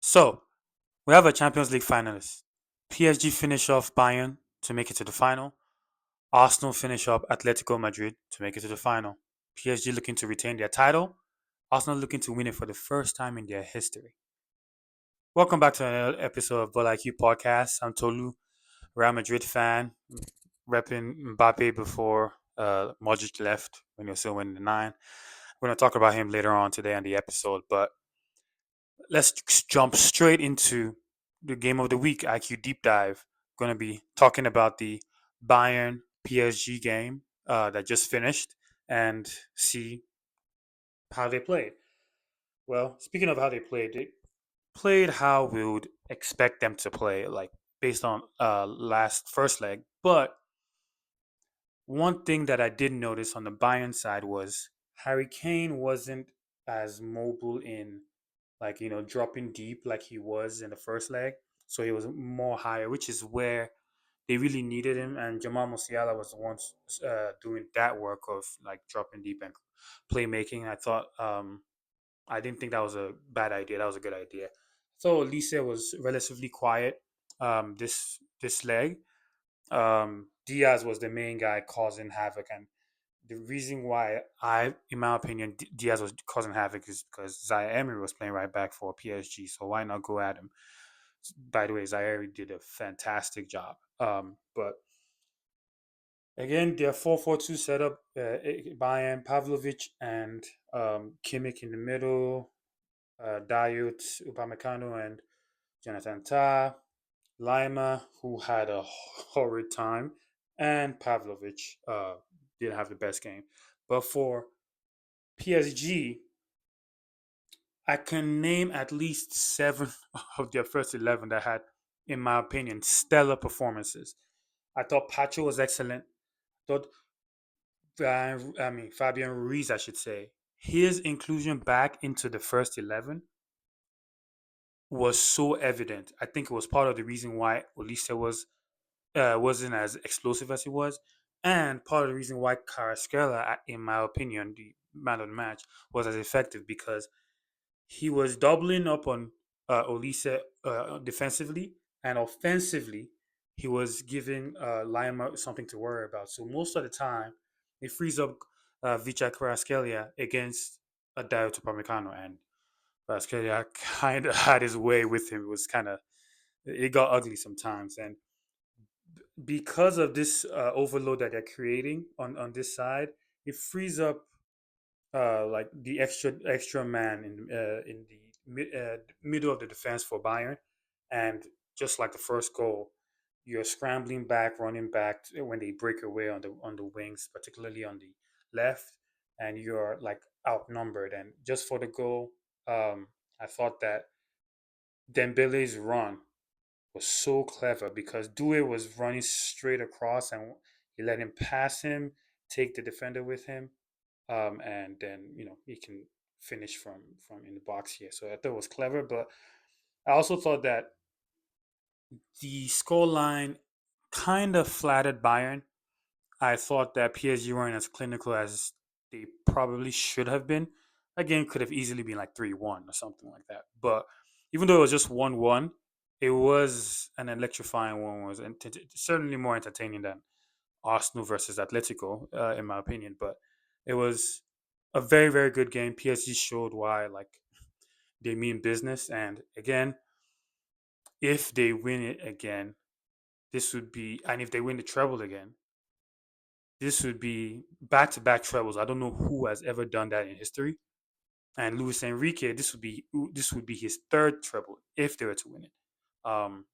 So we have a Champions League finalist. PSG finish off Bayern to make it to the final. Arsenal finish up Atletico Madrid to make it to the final. PSG looking to retain their title. Arsenal looking to win it for the first time in their history. Welcome back to another episode of Ball IQ Podcast. I'm Tolu, Real Madrid fan, repping Mbappe before Modric left when he was still winning the nine. We're going to talk about him later on today on the episode, but let's jump straight into the game of the week IQ deep dive. Going to be talking about the Bayern PSG game that just finished and see how they played. Well, speaking of how they played how we would expect them to play, like based on last first leg. But one thing that I did notice on the Bayern side was Harry Kane wasn't as mobile in dropping deep like he was in the first leg. So he was more higher, which is where they really needed him. And Jamal Musiala was the one doing that work of like dropping deep and playmaking. I didn't think that was a bad idea. That was a good idea. So Lise was relatively quiet this leg. Diaz was the main guy causing havoc, and the reason why in my opinion, Diaz was causing havoc is because Zaire Emery was playing right back for PSG. So why not go at him? By the way, Zaire Emery did a fantastic job. But again, their 4-4-2 setup, Bayern, Pavlovic, and Kimmich in the middle, Dayot, Upamecano, and Jonathan Tah, Lima, who had a horrid time, and Pavlovic didn't have the best game. But for PSG, I can name at least seven of their first 11 that had, in my opinion, stellar performances. I thought Pacho was excellent. Thought Fabian Ruiz, I should say, his inclusion back into the first 11 was so evident. I think it was part of the reason why Olise wasn't as explosive as he was, and part of the reason why Carrasquilla, in my opinion, the man of the match, was as effective because he was doubling up on Olise defensively and offensively. He was giving Lima something to worry about. So most of the time, it frees up Vicha Kvaratskhelia against a Dayot Upamecano, and Kvaratskhelia kind of had his way with him. It was kind of it got ugly sometimes, and because of this overload that they're creating on this side, it frees up like the extra man in the middle of the defense for Bayern, and just like the first goal, you're scrambling back, running back when they break away on the wings, particularly on the left, and you're like outnumbered. And just for the goal, I thought that Dembele's run was so clever because Due was running straight across and he let him pass him, take the defender with him, and then he can finish from in the box here. So I thought it was clever, but I also thought that the score line kind of flattered Bayern. I thought that PSG weren't as clinical as they probably should have been. That game could have easily been like 3-1 or something like that. But even though it was just 1-1, it was an electrifying one. It was certainly more entertaining than Arsenal versus Atletico, in my opinion. But it was a very, very good game. PSG showed why like they mean business. And again, if they win it again, this would be, and if they win the treble again, this would be back to back trebles. I don't know who has ever done that in history. And Luis Enrique, this would be his third treble if they were to win it. Um,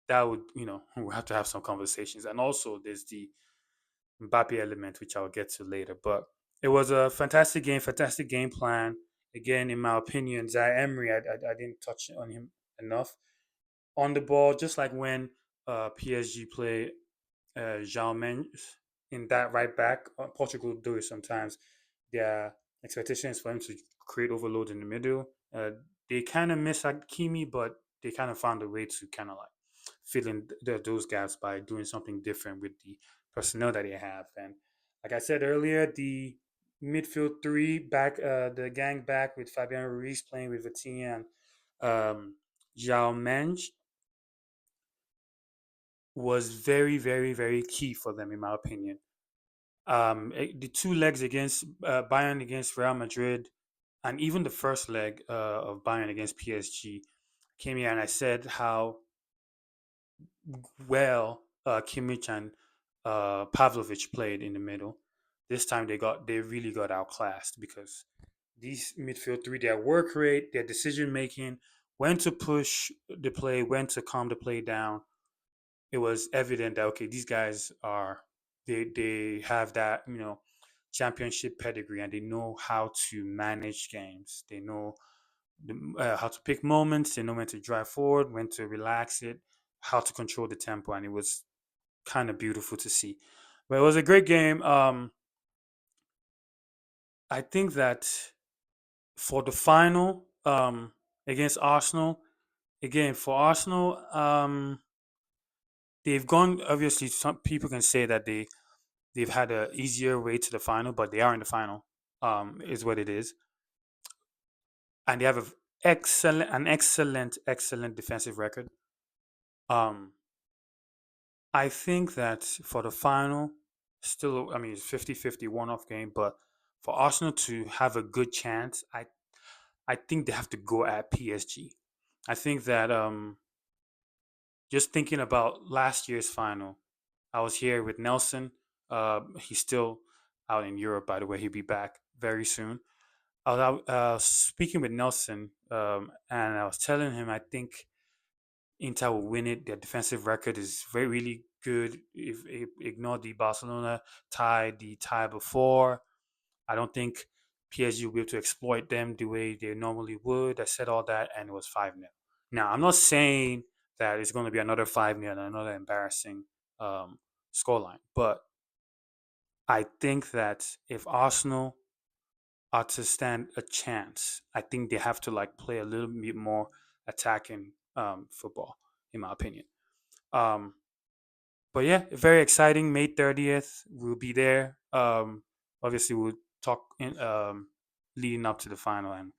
that would we'll have to have some conversations. And also there's the Mbappe element, which I'll get to later. But it was a fantastic game, fantastic game plan. Again, in my opinion, Zaire Emery, I didn't touch on him enough on the ball, just like when PSG play João Mendes in that right back. Portugal do it sometimes. Their expectation is for him to create overload in the middle. They kind of miss Hakimi, but they kind of found a way to kind of like fill in those gaps by doing something different with the personnel that they have. And like I said earlier, the midfield three back, the gang back with Fabian Ruiz playing with Vitinha and Xiaomeng was very, very, very key for them, in my opinion. The two legs against Bayern against Real Madrid, and even the first leg of Bayern against PSG, came here and I said how well Kimmich and Pavlovich played in the middle. This time they really got outclassed because these midfield three, their work rate, their decision making, when to push the play, when to calm the play down. It was evident that okay, these guys are they have that championship pedigree and they know how to manage games. They know how to pick moments. They know when to drive forward, when to relax it, how to control the tempo, and it was kind of beautiful to see. But it was a great game. I think that for the final against Arsenal, again for Arsenal, they've gone. Obviously, some people can say that they've had a easier way to the final, but they are in the final. Is what it is, and they have excellent defensive record. Um, I think that for the final, still, I mean, it's 50-50 one-off game, but for Arsenal to have a good chance, I think they have to go at PSG. I think that just thinking about last year's final, I was here with Nelson. He's still out in Europe, by the way. He'll be back very soon. I was out, speaking with Nelson, and I was telling him I think Inter will win it. Their defensive record is very really good. If ignore the Barcelona tie, the tie before, I don't think PSG will be able to exploit them the way they normally would. I said all that, and it was 5-0. Now, I'm not saying that it's going to be another 5-0 and another embarrassing um, scoreline, but I think that if Arsenal are to stand a chance, I think they have to like play a little bit more attacking football, in my opinion. Um, but yeah, very exciting. May 30th, we'll be there. Obviously, we'll talk in leading up to the final and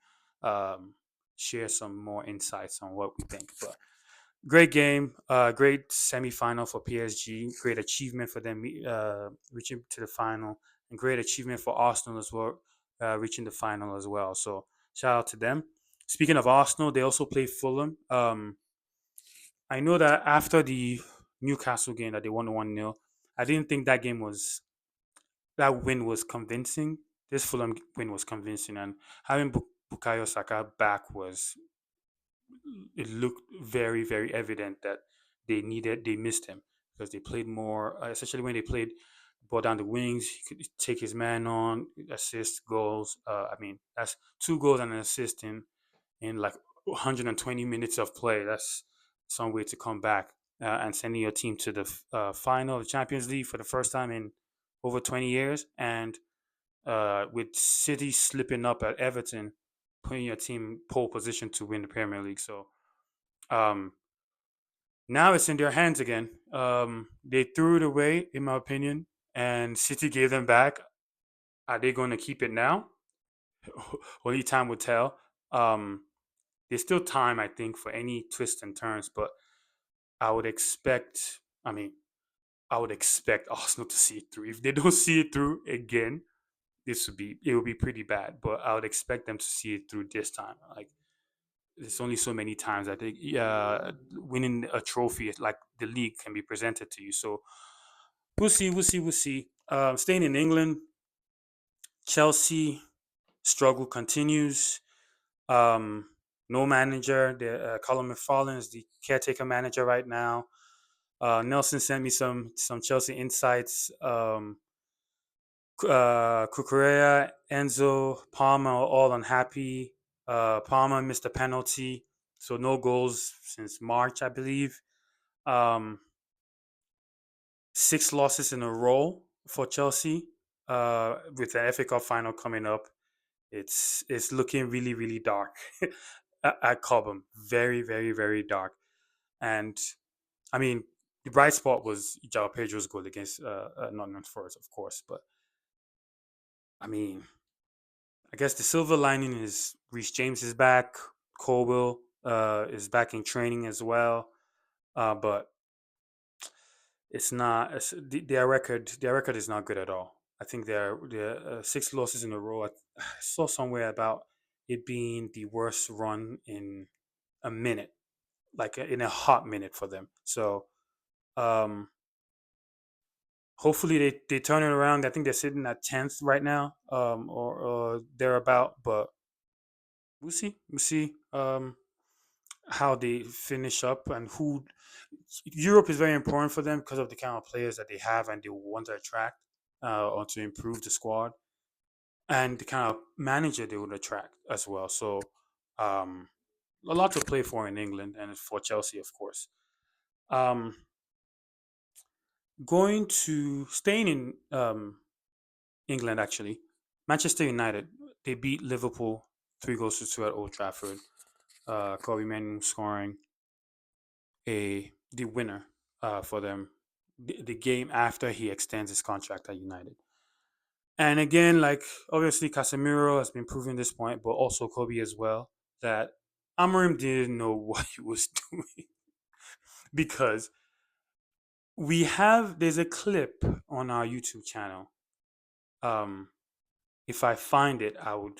um, share some more insights on what we think. But great game, great semi-final for PSG. Great achievement for them reaching to the final, and great achievement for Arsenal as well, reaching the final as well. So shout out to them. Speaking of Arsenal, they also play Fulham. I know that after the Newcastle game that they won 1-0, I didn't think that win was convincing. This Fulham win was convincing, and having Bukayo Saka back was it looked very very evident that they missed him because they played more, especially when they played ball down the wings. He could take his man on, assist goals. I mean, that's 2 goals and an assist in like 120 minutes of play. That's some way to come back and sending your team to the final of the Champions League for the first time in over 20 years. And with City slipping up at Everton, putting your team in pole position to win the Premier League. So um, now it's in their hands again. They threw it away, in my opinion, and City gave them back. Are they going to keep it now? Only time will tell. Um, there's still time, I think, for any twists and turns, but I would expect. I mean, I would expect Arsenal to see it through. If they don't see it through again, it would be pretty bad. But I would expect them to see it through this time. Like there's only so many times I think winning a trophy like the league can be presented to you. So we'll see, we'll see, we'll see. Staying in England, Chelsea struggle continues. Um, no manager. The Colin McFarlane is the caretaker manager right now. Nelson sent me some Chelsea insights. Cucurella, Enzo, Palmer are all unhappy. Palmer missed a penalty, so no goals since March, I believe. Um, 6 losses in a row for Chelsea. With the FA Cup final coming up, it's looking really really dark at Cobham. Very very very dark. And I mean, the bright spot was João Pedro's goal against Nottingham Forest, of course. But I mean, I guess the silver lining is Reece James is back. Colwell is back in training as well. But it's not their record is not good at all. I think they're 6 losses in a row. I saw somewhere about it being the worst run in a minute, like in a hot minute for them. So um, hopefully they turn it around. I think they're sitting at 10th right now, or thereabout. But we'll see. We'll see how they finish up and who. Europe is very important for them because of the kind of players that they have and they want to attract, or to improve the squad, and the kind of manager they would attract as well. So um, a lot to play for in England and for Chelsea, of course. Um, going to staying in England, actually, Manchester United, they beat Liverpool 3 goals to 2 at Old Trafford. Kobe Manu scoring the winner for them, the game after he extends his contract at United. And again, like obviously Casemiro has been proving this point, but also Kobe as well, that Amorim didn't know what he was doing because there's a clip on our YouTube channel. Um, if I find it, I would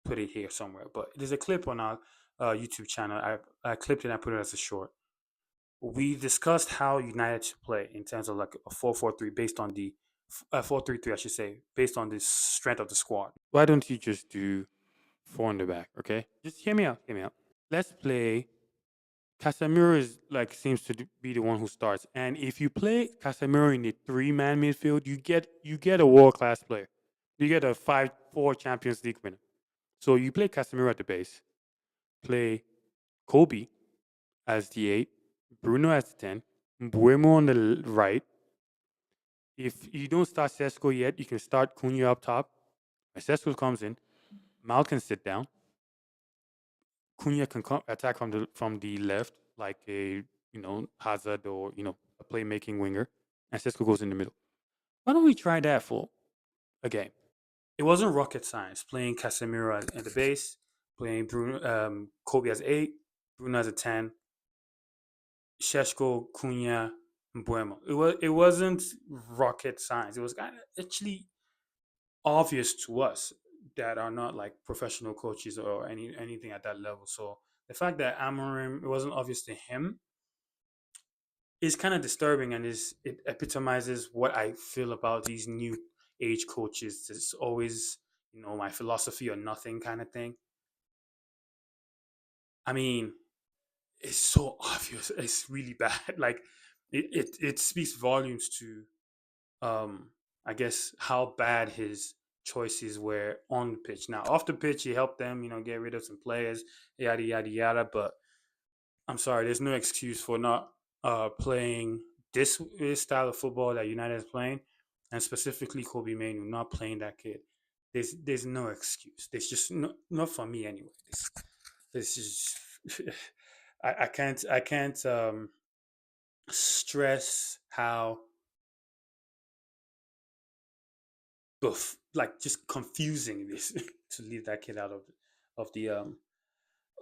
put it here somewhere. But there's a clip on our YouTube channel. I clipped it and I put it as a short. We discussed how United should play in terms of like a 4-4-3 based on the 4-3-3, I should say, based on the strength of the squad. Why don't you just do four in the back? Okay, just hear me out. Hear me out. Let's play. Casemiro is like seems to be the one who starts, and if you play Casemiro in the three-man midfield, you get a world-class player. You get a 5-4 Champions League winner. So you play Casemiro at the base, play Kobe as the 8, Bruno as the 10, Mbuemo on the right. If you don't start Sesko yet, you can start Cunha up top. When Sesko comes in, Mal can sit down. Cunha can attack from the left, like a Hazard or a playmaking winger, and Sesko goes in the middle. Why don't we try that for a game? It wasn't rocket science playing Casemiro at the base, playing Kobe as 8, Bruno as a 10, Sheshko, Cunha, and Buemo. It wasn't rocket science. It was kind of actually obvious to us that are not like professional coaches or anything at that level. So the fact that Amorim, it wasn't obvious to him, is kind of disturbing, and it epitomizes what I feel about these new age coaches. It's always my philosophy or nothing kind of thing. I mean, it's so obvious. It's really bad. Like it speaks volumes to I guess how bad his choices were on the pitch. Now off the pitch, he helped them, get rid of some players, yada yada yada. But I'm sorry, there's no excuse for not playing this style of football that United is playing, and specifically Kobe Manu not playing that kid. There's no excuse. There's just not for me anyway. This is I can't stress how like just confusing this to leave that kid out of the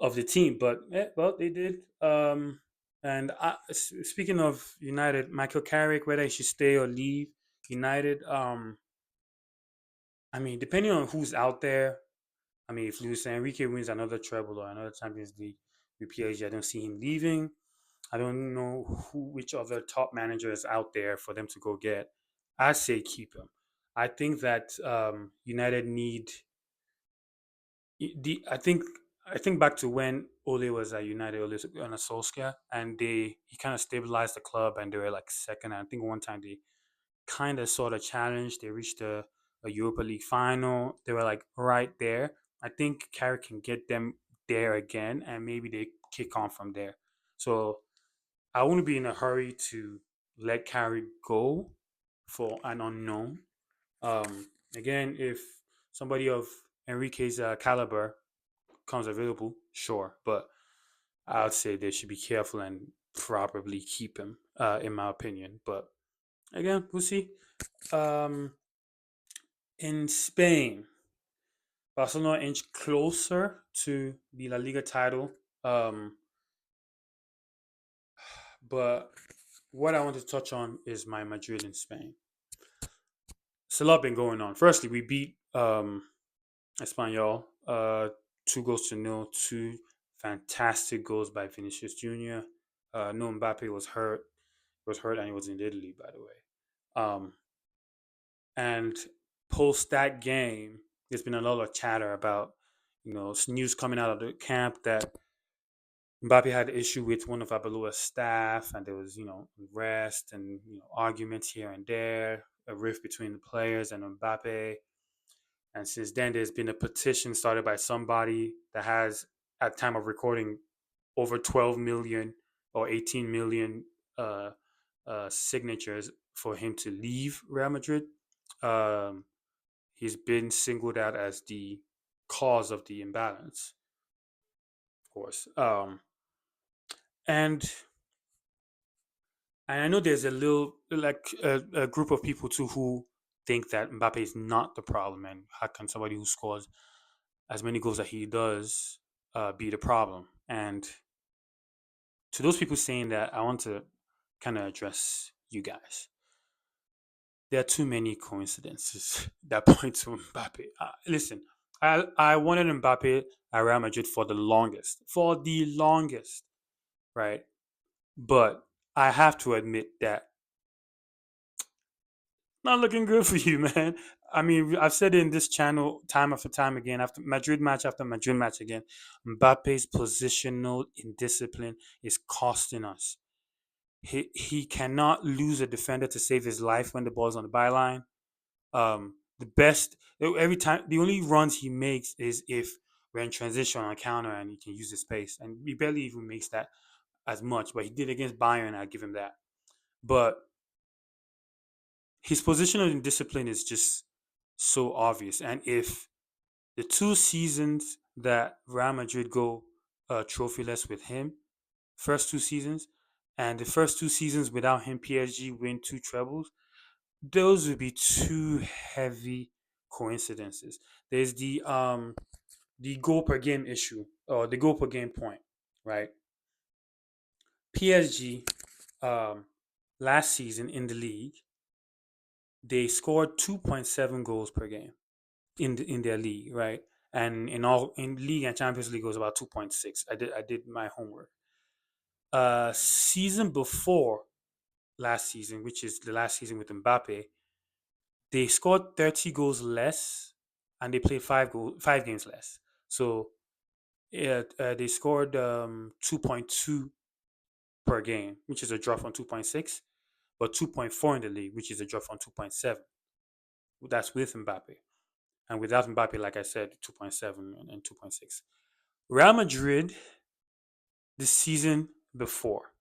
of the team. But well, they did. And speaking of United, Michael Carrick, whether he should stay or leave United, I mean, depending on who's out there. I mean, if Luis Enrique wins another treble or another Champions League with PSG, I don't see him leaving. I don't know which other top manager is out there for them to go get. I say keep him. I think that United need the. I think back to when Ole was at United, Ole on a Solskjaer, and he kind of stabilized the club, and they were like second. I think one time they kind of sort of challenged. They reached a Europa League final. They were like right there. I think Carrick can get them there again, and maybe they kick on from there. So I wouldn't be in a hurry to let Carrick go for an unknown. Again, if somebody of Enrique's caliber comes available, sure, but I would say they should be careful and probably keep him, in my opinion. But again, we'll see. Um, in Spain, Barcelona inch closer to the La Liga title. Um, but what I want to touch on is my Madrid in Spain. It's a lot been going on. Firstly, we beat Espanyol 2 goals to nil. Two fantastic goals by Vinicius Jr. No, Mbappe was hurt, and he was in Italy, by the way. And post that game, there's been a lot of chatter about, news coming out of the camp that Mbappe had an issue with one of Abeloa's staff, and there was, unrest and arguments here and there, a rift between the players and Mbappe. And since then, there's been a petition started by somebody that has, at the time of recording, over 12 million or 18 million uh, signatures for him to leave Real Madrid. Um, he's been singled out as the cause of the imbalance, of course. And I know there's a little, like, a group of people too who think that Mbappe is not the problem, and how can somebody who scores as many goals that he does be the problem? And to those people saying that, I want to kind of address you guys. There are too many coincidences that point to Mbappe. Listen, I wanted Mbappe at Real Madrid for the longest, right? But I have to admit that not looking good for you, man. I mean, I've said it in this channel time after time again, after Madrid match again. Mbappe's positional indiscipline is costing us. He cannot lose a defender to save his life when the ball's on the byline. The best every time the only runs he makes is if we're in transition on a counter and he can use the space, and he barely even makes that as much. But he did against Bayern. I give him that. But his positional indiscipline is just so obvious. And if the 2 seasons that Real Madrid go trophyless with him, first 2 seasons, and the first 2 seasons without him, PSG win 2 trebles, those would be two heavy coincidences. There's the goal per game issue, or the goal per game point, right? PSG last season in the league, they scored 2.7 goals per game in their league, right? And in league and Champions League it was about 2.6. I did my homework. Season before last season, which is the last season with Mbappe, they scored 30 goals less, and they played 5 games less. So yeah, they scored 2.2 per game, which is a drop from 2.6, but 2.4 in the league, which is a drop from 2.7. That's with Mbappe. And without Mbappe, like I said, 2.7 and 2.6. Real Madrid, the season before,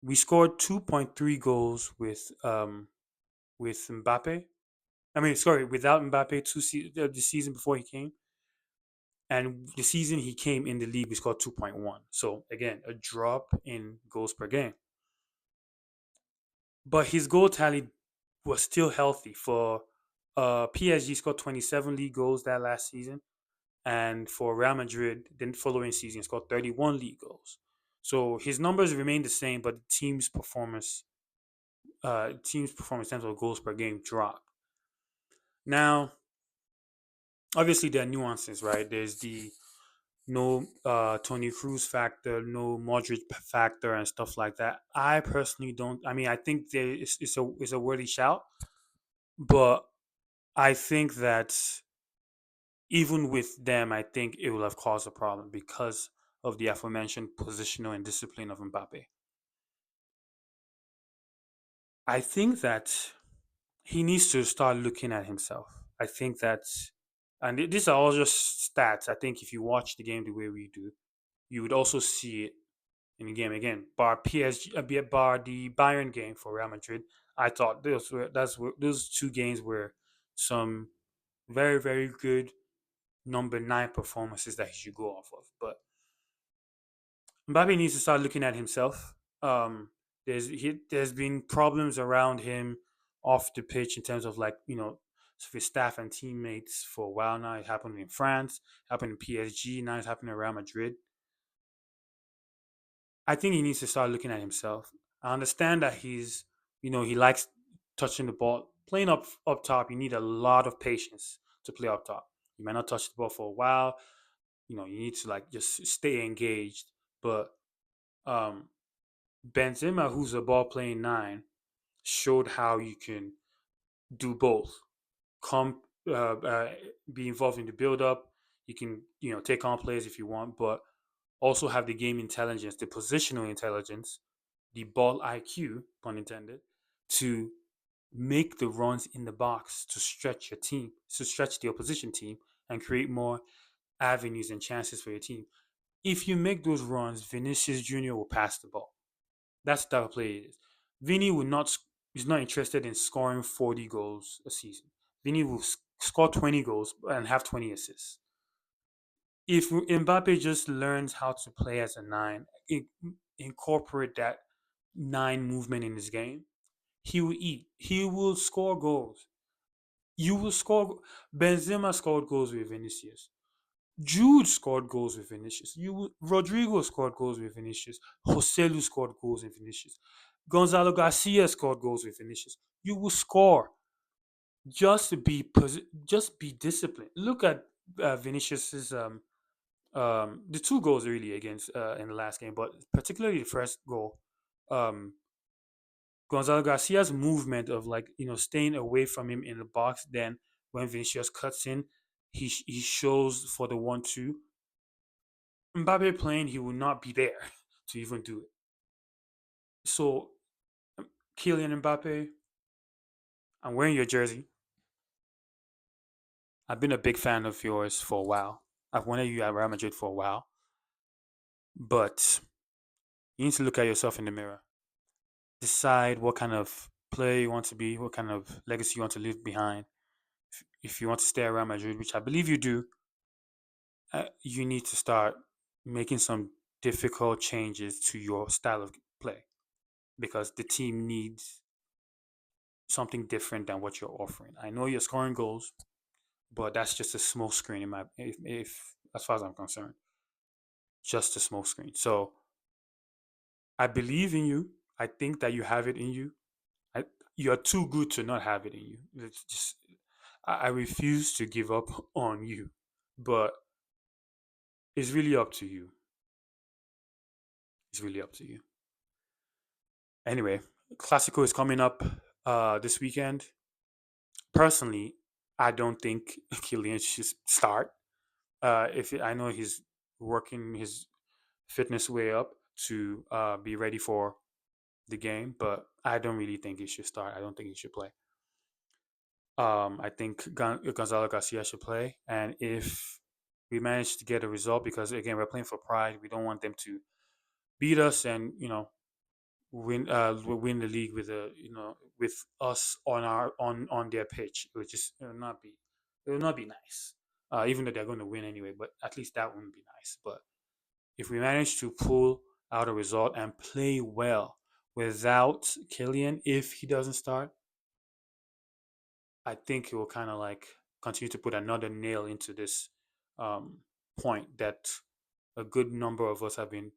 we scored 2.3 goals with Mbappe. I mean, sorry, without Mbappe, the season before he came, and the season he came in the league, we scored 2.1. So again, a drop in goals per game. But his goal tally was still healthy. For PSG scored 27 league goals that last season, and for Real Madrid, the following season, scored 31 league goals. So his numbers remain the same, but the team's performance in terms of goals per game dropped. Now, obviously, there are nuances, right? There's the no Tony Cruz factor, no Modric factor, and stuff like that. I personally don't. I mean, I think it's a worthy shout, but I think that even with them, I think it will have caused a problem because of the aforementioned positional and discipline of Mbappe. I think that he needs to start looking at himself. I think that, and these are all just stats. I think if you watch the game the way we do, you would also see it in the game again. Bar PSG, bar the Bayern game for Real Madrid. I thought those 2 games were some very very good number 9 performances that he should go off of. But Mbappe needs to start looking at himself. There's been problems around him off the pitch in terms of, like, his staff and teammates for a while now. It happened in France, happened in PSG, now it's happening in Real Madrid. I think he needs to start looking at himself. I understand that he likes touching the ball. Playing up top, you need a lot of patience to play up top. You might not touch the ball for a while. You need to like just stay engaged. But um, Benzema, who's a ball playing nine, showed how you can do both. Come, be involved in the build up. You can take on players if you want, but also have the game intelligence, the positional intelligence, the ball IQ, pun intended, to make the runs in the box to stretch your team, to stretch the opposition team, and create more avenues and chances for your team. If you make those runs, Vinicius Jr. will pass the ball. That's the type of player he is. Vinny will not is not interested in scoring 40 goals a season. Vinny will score 20 goals and have 20 assists. If Mbappe just learns how to play as a nine, incorporate that nine movement in his game, he will eat. He will score goals. You will score. Benzema scored goals with Vinicius. Jude scored goals with Vinicius. Rodrigo scored goals with Vinicius. Joselu scored goals with Vinicius. Gonzalo Garcia scored goals with Vinicius. You will score. Just be disciplined. Look at Vinicius's the two goals really against in the last game, but particularly the first goal. Um, Gonzalo Garcia's movement of like staying away from him in the box. Then when Vinicius cuts in, he shows for the 1-2. Mbappe playing, he will not be there to even do it. So Kylian Mbappe, I'm wearing your jersey. I've been a big fan of yours for a while. I've wanted you at Real Madrid for a while, but you need to look at yourself in the mirror. Decide what kind of player you want to be, what kind of legacy you want to leave behind. If you want to stay around Madrid, which I believe you do, you need to start making some difficult changes to your style of play because the team needs something different than what you're offering. I know you're scoring goals, but that's just a smoke screen in my if as far as I'm concerned, just a smoke screen. So I believe in you. I think that you have it in you. I, you're too good to not have it in you. It's just I refuse to give up on you, but it's really up to you. It's really up to you. Anyway, Clásico is coming up this weekend. Personally, I don't think Kylian should start. If I know he's working his fitness way up to be ready for the game, but I don't really think he should start. I don't think he should play. I think Gonzalo Garcia should play, and if we manage to get a result, because again we're playing for pride, we don't want them to beat us and win the league with with us on their pitch. It will not be nice. Even though they're going to win anyway, but at least that wouldn't be nice. But if we manage to pull out a result and play well without Killian, if he doesn't start, I think it will kind of like continue to put another nail into this um, point that a good number of us have been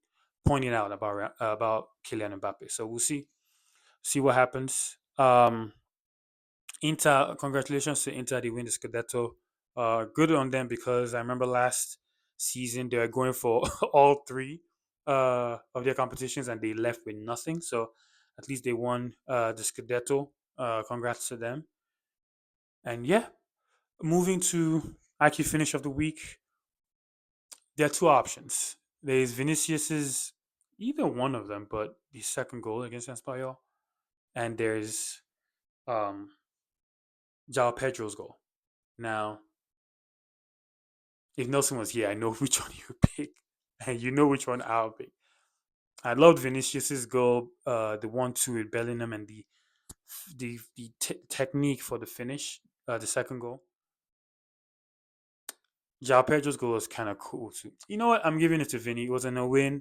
pointing out about Kylian Mbappe. So we'll see what happens. Inter, congratulations to Inter, they win the Scudetto. Good on them because I remember last season they were going for all three of their competitions and they left with nothing. So at least they won the Scudetto. Congrats to them. And yeah, moving to IQ finish of the week, there are two options. There's Vinicius's, either one of them, but the second goal against Espanyol, and there's um, Jao Pedro's goal. Now, if Nelson was here, I know which one you would pick, and you know which one I'll pick. I loved Vinicius's goal, the 1-2 with Bellingham, and the technique for the finish, the second goal. Jao Pedro's goal was kind of cool too. You know what? I'm giving it to Vinny. It was an away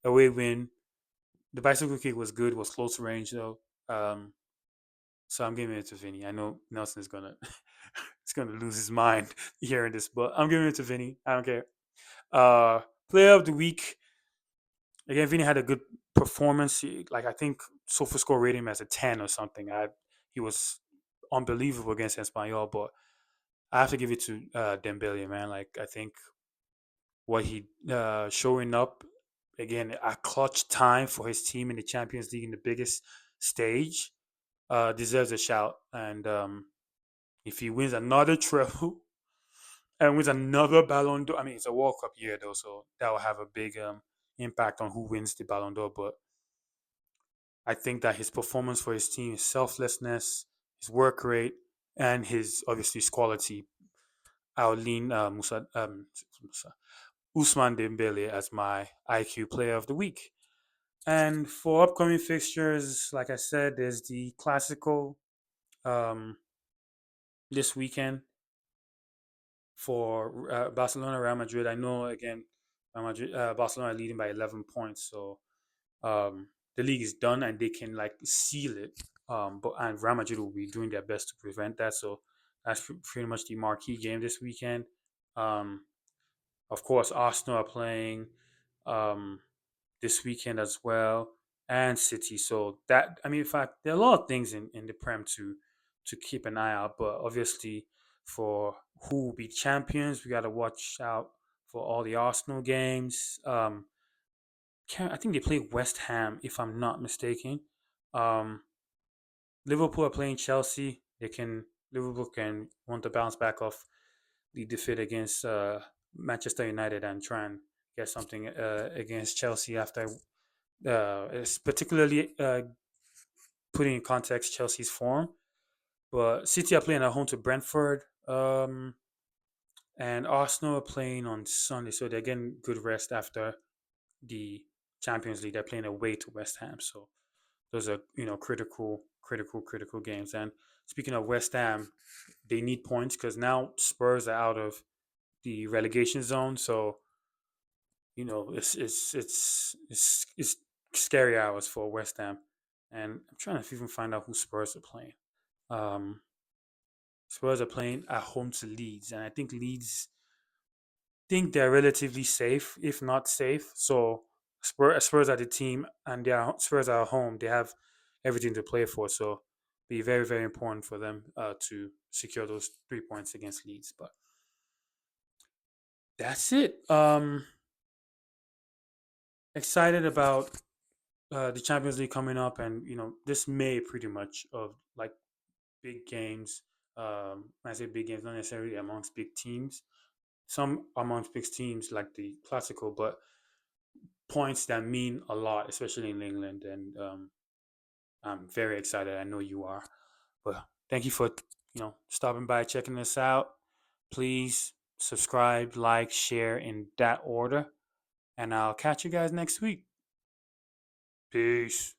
win. The bicycle kick was good. Was close range though. So I'm giving it to Vinny. I know Nelson is gonna it's gonna lose his mind hearing this, but I'm giving it to Vinny. I don't care. Uh, Player of the week. Again, Vinny had a good performance. Like I think SofaScore rated him as a 10 or something. He was unbelievable against Espanyol, but I have to give it to Dembele, man. Like I think what he showing up again a clutch time for his team in the Champions League in the biggest stage deserves a shout. And if he wins another treble and wins another Ballon d'Or, I mean it's a World Cup year though, so that will have a big impact on who wins the Ballon d'Or. But I think that his performance for his team, his selflessness, his work rate, and his obviously his quality, I'll lean Musa, Usman Dembele as my IQ player of the week. And for upcoming fixtures, like I said, there's the Clásico um, this weekend for Barcelona Real Madrid. I know again, Barcelona are leading by 11 points, so the league is done and they can like seal it. But and Real Madrid will be doing their best to prevent that. So that's pretty much the marquee game this weekend. Um, of course, Arsenal are playing um, this weekend as well, and City. So that I mean, in fact, there are a lot of things in the Prem to keep an eye out. But obviously, for who will be champions, we got to watch out for all the Arsenal games. I think they play West Ham, if I'm not mistaken. Um, Liverpool are playing Chelsea. Liverpool can want to bounce back off the defeat against Manchester United and try and get something against Chelsea after it's particularly putting in context Chelsea's form. But City are playing at home to Brentford, and Arsenal are playing on Sunday, so they're getting good rest after the Champions League. They're playing away to West Ham, so those are critical games. And speaking of West Ham, they need points because now Spurs are out of the relegation zone, so it's scary hours for West Ham. And I'm trying to even find out who Spurs are playing. Um, Spurs are playing at home to Leeds, and I think Leeds think they're relatively safe, if not safe. So Spurs are the team, and Spurs are at home. They have everything to play for. So be very important for them to secure those 3 points against Leeds. But that's it. Excited about the Champions League coming up, and this May pretty much of like big games. When I say big games, not necessarily amongst big teams. Some amongst big teams like the Clásico, but points that mean a lot, especially in England. And I'm very excited. I know you are. But thank you for stopping by, checking us out. Please subscribe, like, share in that order, and I'll catch you guys next week. Peace.